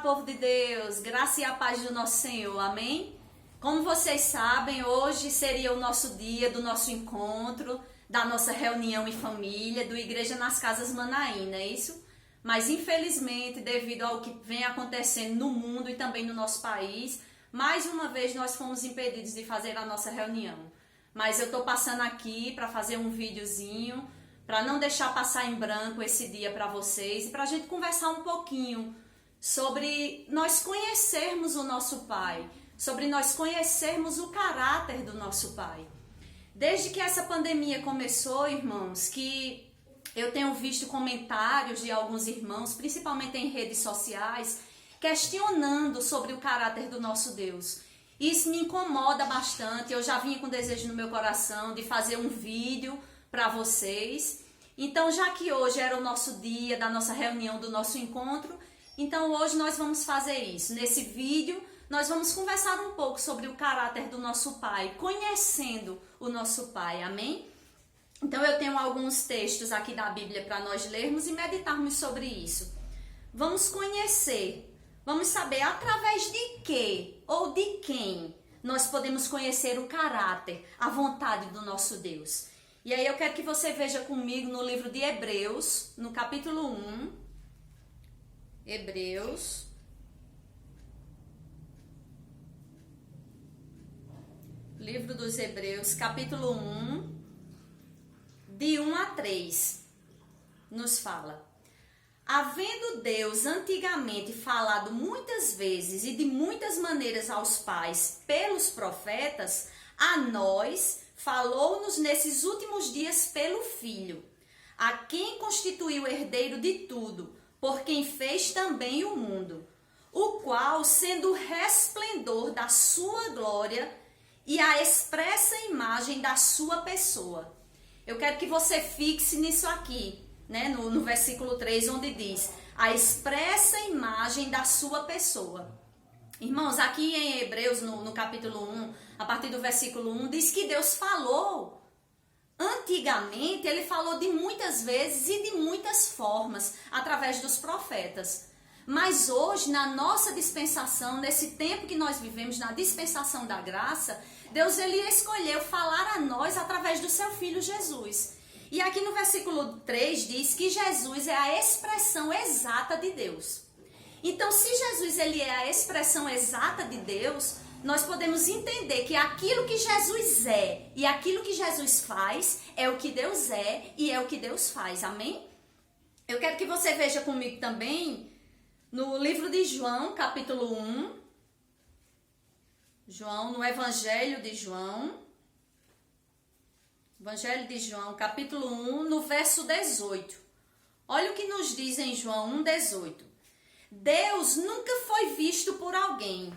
povo de Deus, graça e a paz do nosso Senhor, amém? Como vocês sabem, hoje seria o nosso dia do nosso encontro, da nossa reunião em família, do Igreja nas Casas Manaim, não é isso? Mas infelizmente, devido ao que vem acontecendo no mundo e também no nosso país, mais uma vez nós fomos impedidos de fazer a nossa reunião. Mas eu tô passando aqui para fazer um videozinho, para não deixar passar em branco esse dia para vocês e para a gente conversar um pouquinho sobre nós conhecermos o nosso Pai, sobre nós conhecermos o caráter do nosso Pai. Desde que essa pandemia começou, irmãos, que eu tenho visto comentários de alguns irmãos, principalmente em redes sociais, questionando sobre o caráter do nosso Deus. Isso me incomoda bastante. Eu já vinha com desejo no meu coração de fazer um vídeo para vocês. Então, já que hoje era o nosso dia da nossa reunião, do nosso encontro, então hoje nós vamos fazer isso. Nesse vídeo, nós vamos conversar um pouco sobre o caráter do nosso Pai, conhecendo o nosso Pai, amém? Então, eu tenho alguns textos aqui da Bíblia para nós lermos e meditarmos sobre isso. Vamos conhecer, vamos saber através de quê ou de quem nós podemos conhecer o caráter, a vontade do nosso Deus. E aí eu quero que você veja comigo no livro de Hebreus, no capítulo 1, Hebreus, livro dos Hebreus, capítulo 1, de 1 a 3, nos fala: havendo Deus antigamente falado muitas vezes e de muitas maneiras aos pais pelos profetas, a nós falou-nos nesses últimos dias pelo Filho, a quem constituiu herdeiro de tudo, por quem fez também o mundo, o qual, sendo o resplendor da sua glória e a expressa imagem da sua pessoa. Eu quero que você fixe nisso aqui, né, no versículo 3, onde diz: a expressa imagem da sua pessoa. Irmãos, aqui em Hebreus, no capítulo 1, a partir do versículo 1, diz que Deus falou. Antigamente, ele falou de muitas vezes e de muitas formas, através dos profetas. Mas hoje, na nossa dispensação, nesse tempo que nós vivemos, na dispensação da graça, Deus ele escolheu falar a nós através do seu Filho Jesus. E aqui no versículo 3 diz que Jesus é a expressão exata de Deus. Então, se Jesus ele é a expressão exata de Deus, nós podemos entender que aquilo que Jesus é e aquilo que Jesus faz é o que Deus é e é o que Deus faz, amém? Eu quero que você veja comigo também no livro de João, capítulo 1, João, no Evangelho de João, capítulo 1, no verso 18. Olha o que nos diz em João 1,18. Deus nunca foi visto por alguém.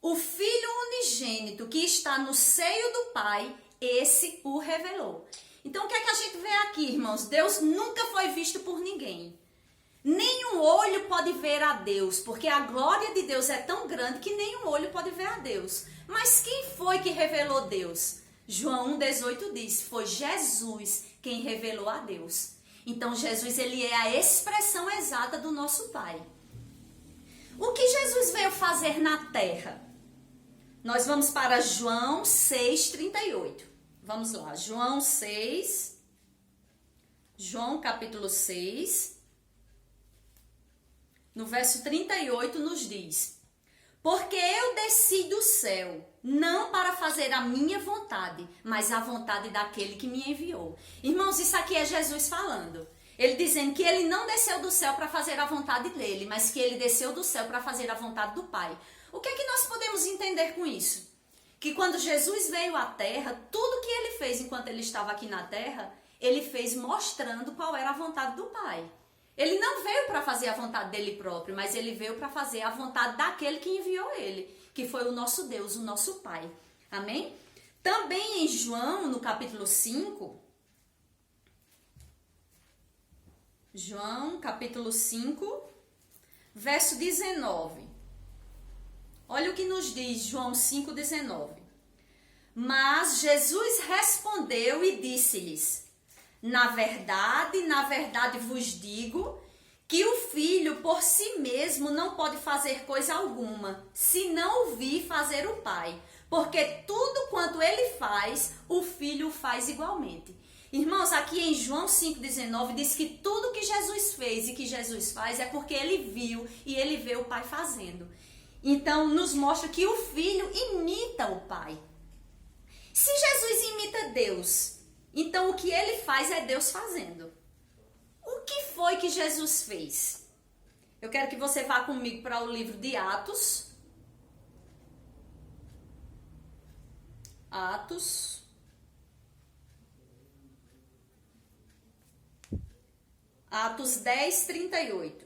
O Filho unigênito que está no seio do Pai, esse o revelou. Então, o que é que a gente vê aqui, irmãos? Deus nunca foi visto por ninguém. Nenhum olho pode ver a Deus, porque a glória de Deus é tão grande que nenhum olho pode ver a Deus. Mas quem foi que revelou Deus? João 1,18 diz: foi Jesus quem revelou a Deus. Então, Jesus ele é a expressão exata do nosso Pai. O que Jesus veio fazer na terra? Nós vamos para João 6,38. Vamos lá, João capítulo 6, no verso 38 nos diz: porque eu desci do céu, não para fazer a minha vontade, mas a vontade daquele que me enviou. Irmãos, isso aqui é Jesus falando. Ele dizendo que ele não desceu do céu para fazer a vontade dele, mas que ele desceu do céu para fazer a vontade do Pai. O que é que nós podemos entender com isso? Que quando Jesus veio à terra, tudo que ele fez enquanto ele estava aqui na terra, ele fez mostrando qual era a vontade do Pai. Ele não veio para fazer a vontade dele próprio, mas ele veio para fazer a vontade daquele que enviou ele, que foi o nosso Deus, o nosso Pai. Amém? Também em João, no capítulo 5, João, capítulo 5, verso 19. Olha o que nos diz João 5,19. Mas Jesus respondeu e disse-lhes: na verdade vos digo que o Filho por si mesmo não pode fazer coisa alguma, se não o vir fazer o Pai. Porque tudo quanto ele faz, o Filho faz igualmente. Irmãos, aqui em João 5,19 diz que tudo que Jesus fez e que Jesus faz é porque ele viu e ele vê o Pai fazendo. Então, nos mostra que o Filho imita o Pai. Se Jesus imita Deus, então o que ele faz é Deus fazendo. O que foi que Jesus fez? Eu quero que você vá comigo para o livro de Atos. Atos 10, 38.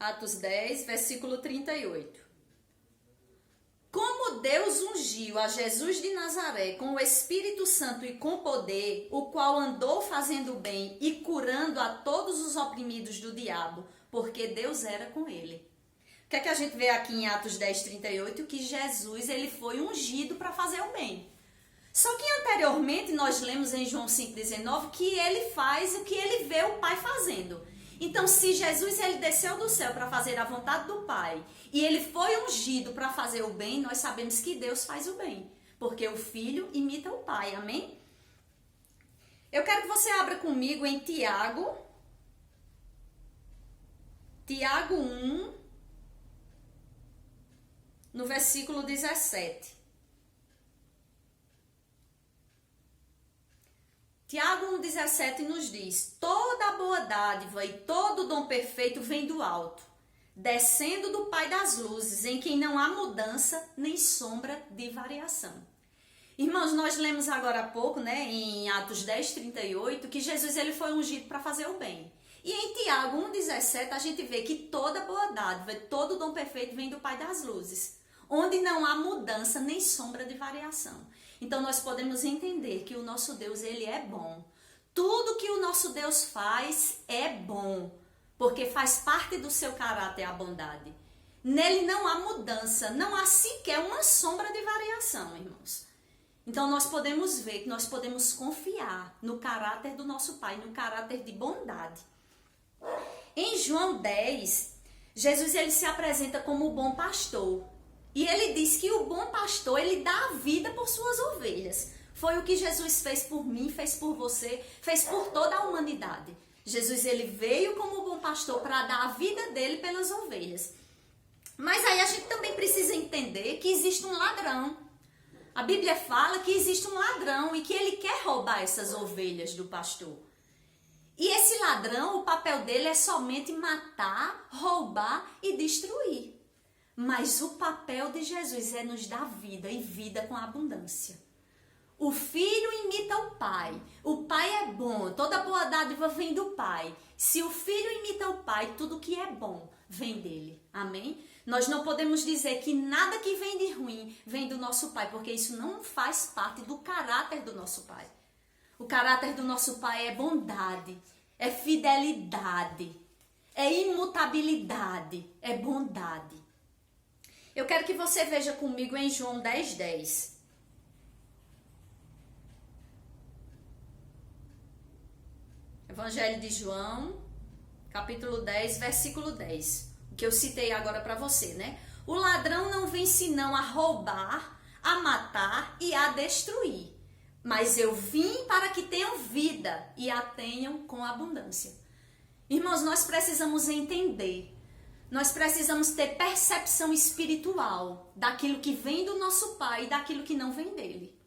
Atos 10, versículo 38. Como Deus ungiu a Jesus de Nazaré com o Espírito Santo e com poder, o qual andou fazendo bem e curando a todos os oprimidos do diabo, porque Deus era com ele. O que é que a gente vê aqui em Atos 10, 38? Que Jesus ele foi ungido para fazer o bem. Só que anteriormente nós lemos em João 5,19 que ele faz o que ele vê o Pai fazendo. Então, se Jesus ele desceu do céu para fazer a vontade do Pai e ele foi ungido para fazer o bem, nós sabemos que Deus faz o bem, porque o Filho imita o Pai, amém? Eu quero que você abra comigo em Tiago 1, no versículo 17. Tiago 1,17 nos diz: toda a boa dádiva e todo dom perfeito vem do alto, descendo do Pai das luzes, em quem não há mudança nem sombra de variação. Irmãos, nós lemos agora há pouco, em Atos 10, 38, que Jesus ele foi ungido para fazer o bem. E em Tiago 1,17 a gente vê que toda boa dádiva e todo dom perfeito vem do Pai das luzes, onde não há mudança nem sombra de variação. Então nós podemos entender que o nosso Deus ele é bom. Tudo que o nosso Deus faz é bom, porque faz parte do seu caráter a bondade. Nele não há mudança, não há sequer uma sombra de variação, irmãos. Então nós podemos ver que nós podemos confiar no caráter do nosso Pai, no caráter de bondade. Em João 10, Jesus ele se apresenta como o bom pastor. E ele diz que o bom pastor, ele dá a vida por suas ovelhas. Foi o que Jesus fez por mim, fez por você, fez por toda a humanidade. Jesus, ele veio como bom pastor para dar a vida dele pelas ovelhas. Mas aí a gente também precisa entender que existe um ladrão. A Bíblia fala que existe um ladrão e que ele quer roubar essas ovelhas do pastor. E esse ladrão, o papel dele é somente matar, roubar e destruir. Mas o papel de Jesus é nos dar vida e vida com abundância. O Filho imita o Pai. O Pai é bom, toda boa dádiva vem do Pai. Se o Filho imita o Pai, tudo que é bom vem dele. Amém? Nós não podemos dizer que nada que vem de ruim vem do nosso Pai, porque isso não faz parte do caráter do nosso Pai. O caráter do nosso Pai é bondade, é fidelidade, é imutabilidade, é bondade. Eu quero que você veja comigo em João 10, 10. Evangelho de João, capítulo 10, versículo 10. O que eu citei agora para você, O ladrão não vem senão a roubar, a matar e a destruir. Mas eu vim para que tenham vida e a tenham com abundância. Irmãos, nós precisamos entender. Nós precisamos ter percepção espiritual daquilo que vem do nosso Pai e daquilo que não vem dele.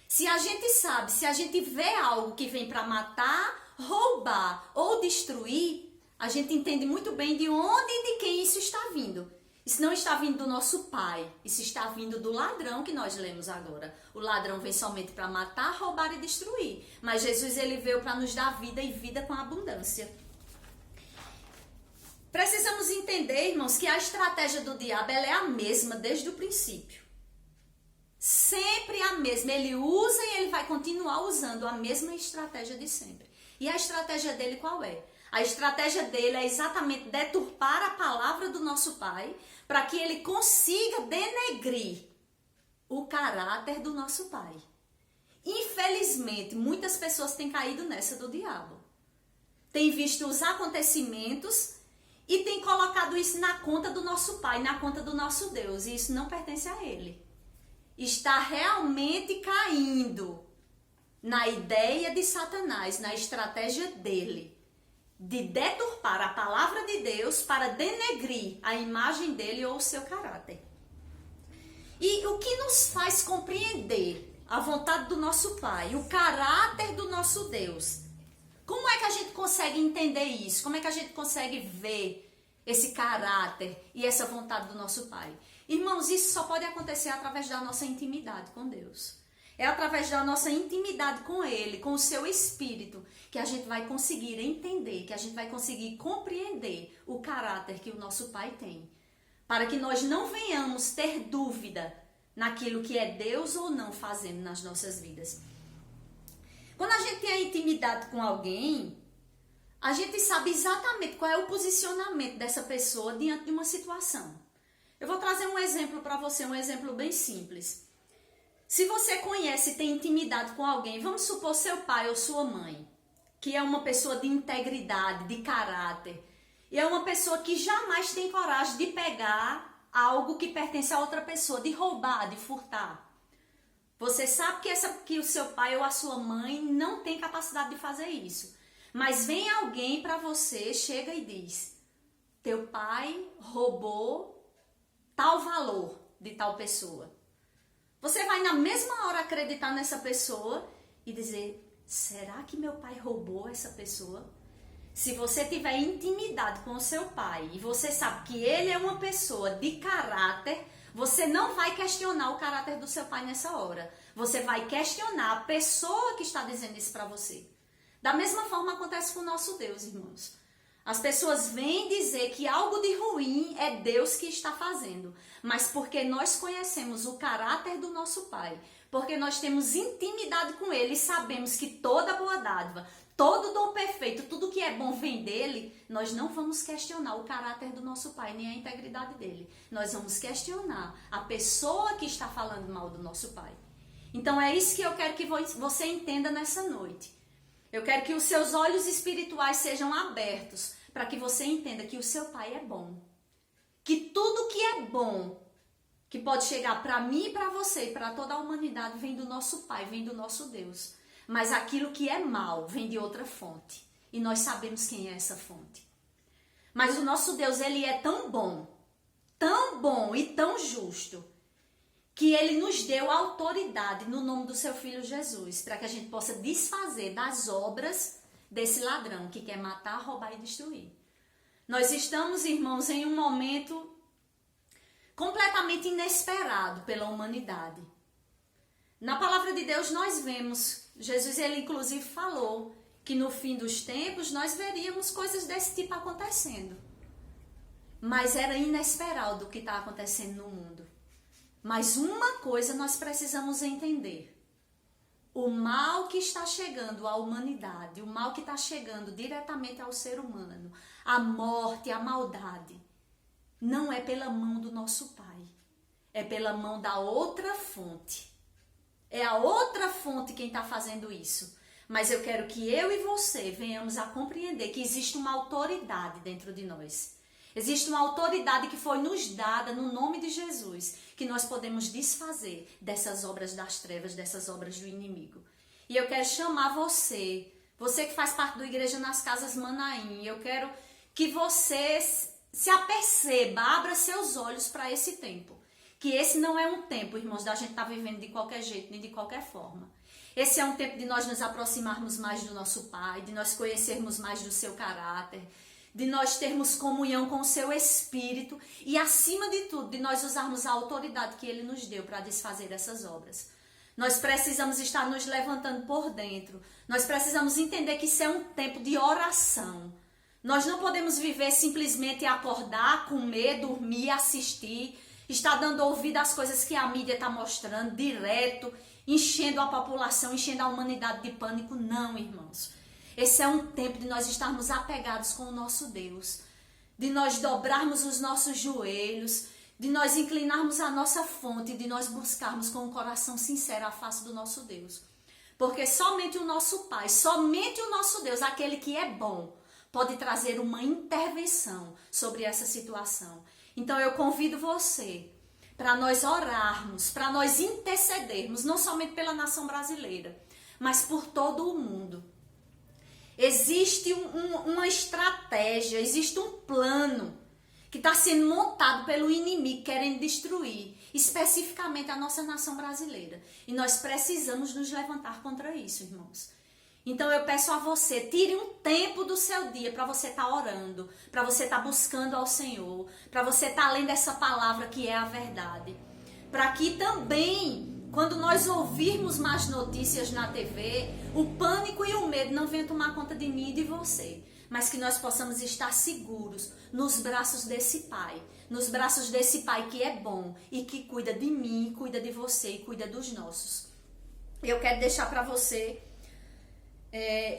Se a gente sabe, se a gente vê algo que vem para matar, roubar ou destruir, a gente entende muito bem de onde e de quem isso está vindo. Isso não está vindo do nosso Pai, isso está vindo do ladrão que nós lemos agora. O ladrão vem somente para matar, roubar e destruir. Mas Jesus ele veio para nos dar vida e vida com abundância. Precisamos entender, irmãos, que a estratégia do diabo ela é a mesma desde o princípio. Sempre a mesma. Ele usa e ele vai continuar usando a mesma estratégia de sempre. E a estratégia dele qual é? A estratégia dele é exatamente deturpar a palavra do nosso Pai para que ele consiga denegrir o caráter do nosso Pai. Infelizmente, muitas pessoas têm caído nessa do diabo. Têm visto os acontecimentos e tem colocado isso na conta do nosso Pai, na conta do nosso Deus, e isso não pertence a Ele. Está realmente caindo na ideia de Satanás, na estratégia dele, de deturpar a palavra de Deus para denegrir a imagem dele ou o seu caráter. E o que nos faz compreender a vontade do nosso Pai, o caráter do nosso Deus? Como é que a gente consegue entender isso? Como é que a gente consegue ver esse caráter e essa vontade do nosso Pai? Irmãos, isso só pode acontecer através da nossa intimidade com Deus. É através da nossa intimidade com Ele, com o seu Espírito, que a gente vai conseguir entender, que a gente vai conseguir compreender o caráter que o nosso Pai tem. Para que nós não venhamos ter dúvida naquilo que é Deus ou não fazendo nas nossas vidas. Quando a gente tem a intimidade com alguém, a gente sabe exatamente qual é o posicionamento dessa pessoa diante de uma situação. Eu vou trazer um exemplo para você, um exemplo bem simples. Se você conhece e tem intimidade com alguém, vamos supor seu pai ou sua mãe, que é uma pessoa de integridade, de caráter, e é uma pessoa que jamais tem coragem de pegar algo que pertence a outra pessoa, de roubar, de furtar. Você sabe que o seu pai ou a sua mãe não tem capacidade de fazer isso. Mas vem alguém para você, chega e diz: teu pai roubou tal valor de tal pessoa. Você vai na mesma hora acreditar nessa pessoa e dizer: será que meu pai roubou essa pessoa? Se você tiver intimidade com o seu pai e você sabe que ele é uma pessoa de caráter, você não vai questionar o caráter do seu pai nessa hora. Você vai questionar a pessoa que está dizendo isso para você. Da mesma forma acontece com o nosso Deus, irmãos. As pessoas vêm dizer que algo de ruim é Deus que está fazendo. Mas porque nós conhecemos o caráter do nosso Pai, porque nós temos intimidade com Ele e sabemos que toda boa dádiva, todo dom perfeito, tudo que é bom vem dele, nós não vamos questionar o caráter do nosso Pai, nem a integridade dele. Nós vamos questionar a pessoa que está falando mal do nosso Pai. Então é isso que eu quero que você entenda nessa noite. Eu quero que os seus olhos espirituais sejam abertos para que você entenda que o seu Pai é bom. Que tudo que é bom, que pode chegar para mim e para você e para toda a humanidade, vem do nosso Pai, vem do nosso Deus. Mas aquilo que é mal vem de outra fonte. E nós sabemos quem é essa fonte. Mas o nosso Deus, ele é tão bom e tão justo, que ele nos deu autoridade no nome do seu Filho Jesus, para que a gente possa desfazer das obras desse ladrão que quer matar, roubar e destruir. Nós estamos, irmãos, em um momento completamente inesperado pela humanidade. Na palavra de Deus nós vemos, Jesus ele inclusive falou que no fim dos tempos nós veríamos coisas desse tipo acontecendo. Mas era inesperado o que está acontecendo no mundo. Mas uma coisa nós precisamos entender. O mal que está chegando à humanidade, o mal que está chegando diretamente ao ser humano, a morte, a maldade, não é pela mão do nosso Pai. É pela mão da outra fonte. É a outra fonte quem está fazendo isso. Mas eu quero que eu e você venhamos a compreender que existe uma autoridade dentro de nós. Existe uma autoridade que foi nos dada no nome de Jesus, que nós podemos desfazer dessas obras das trevas, dessas obras do inimigo. E eu quero chamar você que faz parte da Igreja nas Casas Manaim, eu quero que você se aperceba, abra seus olhos para esse tempo. Que esse não é um tempo, irmãos, da gente estar vivendo de qualquer jeito, nem de qualquer forma. Esse é um tempo de nós nos aproximarmos mais do nosso Pai, de nós conhecermos mais do seu caráter, de nós termos comunhão com o seu Espírito e, acima de tudo, de nós usarmos a autoridade que Ele nos deu para desfazer essas obras. Nós precisamos estar nos levantando por dentro. Nós precisamos entender que isso é um tempo de oração. Nós não podemos viver simplesmente acordar, comer, dormir, assistir, estar dando ouvido às coisas que a mídia está mostrando direto, enchendo a população, enchendo a humanidade de pânico. Não, irmãos. Esse é um tempo de nós estarmos apegados com o nosso Deus, de nós dobrarmos os nossos joelhos, de nós inclinarmos a nossa fonte, de nós buscarmos com um coração sincero a face do nosso Deus. Porque somente o nosso Pai, somente o nosso Deus, aquele que é bom, pode trazer uma intervenção sobre essa situação. Então eu convido você para nós orarmos, para nós intercedermos, não somente pela nação brasileira, mas por todo o mundo. Existe uma estratégia, existe um plano que está sendo montado pelo inimigo querendo destruir, especificamente a nossa nação brasileira. E nós precisamos nos levantar contra isso, irmãos. Então eu peço a você, tire um tempo do seu dia para você estar orando, para você estar buscando ao Senhor, para você estar lendo essa palavra que é a verdade. Para que também, quando nós ouvirmos mais notícias na TV, o pânico e o medo não venham tomar conta de mim e de você, mas que nós possamos estar seguros nos braços desse Pai, nos braços desse Pai que é bom e que cuida de mim, cuida de você e cuida dos nossos. Eu quero deixar para você,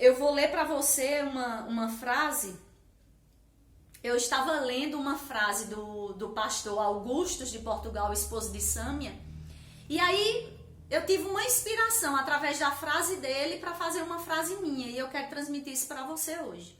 eu vou ler para você uma frase. Eu estava lendo uma frase do pastor Augustus de Portugal, esposo de Sâmia, e aí eu tive uma inspiração através da frase dele para fazer uma frase minha, e eu quero transmitir isso para você hoje.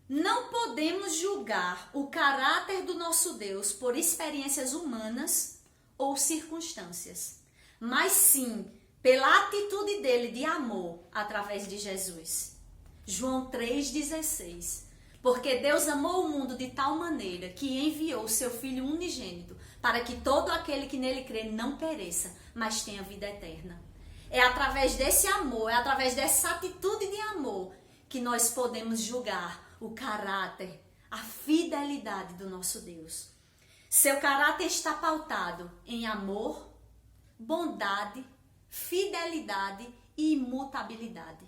Não podemos julgar o caráter do nosso Deus por experiências humanas ou circunstâncias, mas sim pela atitude dele de amor através de Jesus. João 3,16. Porque Deus amou o mundo de tal maneira que enviou o seu Filho unigênito para que todo aquele que nele crê não pereça, mas tenha vida eterna. É através desse amor, é através dessa atitude de amor que nós podemos julgar o caráter, a fidelidade do nosso Deus. Seu caráter está pautado em amor, bondade, fidelidade e imutabilidade.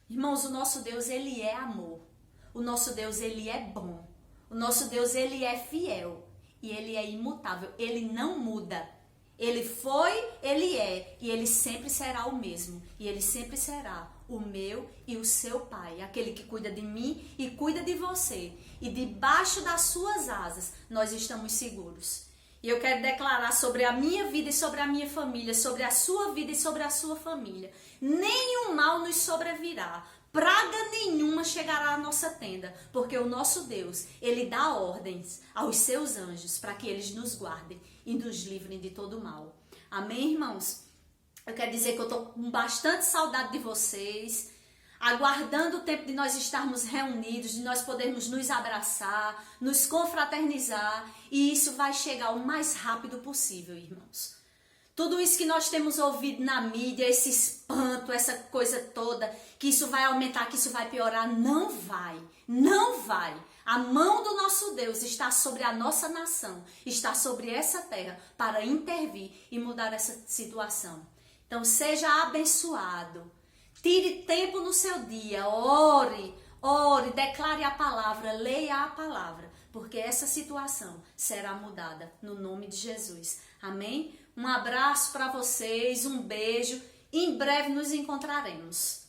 Irmãos, o nosso Deus, ele é amor. O nosso Deus, ele é bom. O nosso Deus, ele é fiel. E ele é imutável. Ele não muda. Ele foi, ele é. E ele sempre será o mesmo. E ele sempre será o meu e o seu Pai. Aquele que cuida de mim e cuida de você. E debaixo das suas asas, nós estamos seguros. E eu quero declarar sobre a minha vida e sobre a minha família, sobre a sua vida e sobre a sua família. Nenhum mal nos sobrevirá. Praga nenhuma chegará à nossa tenda, porque o nosso Deus, ele dá ordens aos seus anjos para que eles nos guardem e nos livrem de todo mal. Amém, irmãos? Eu quero dizer que eu estou com bastante saudade de vocês, aguardando o tempo de nós estarmos reunidos, de nós podermos nos abraçar, nos confraternizar, e isso vai chegar o mais rápido possível, irmãos. Tudo isso que nós temos ouvido na mídia, esse espanto, essa coisa toda, que isso vai aumentar, que isso vai piorar, não vai, não vai. A mão do nosso Deus está sobre a nossa nação, está sobre essa terra para intervir e mudar essa situação. Então seja abençoado, tire tempo no seu dia, ore, declare a palavra, leia a palavra, porque essa situação será mudada no nome de Jesus. Amém? Um abraço para vocês, um beijo. Em breve nos encontraremos.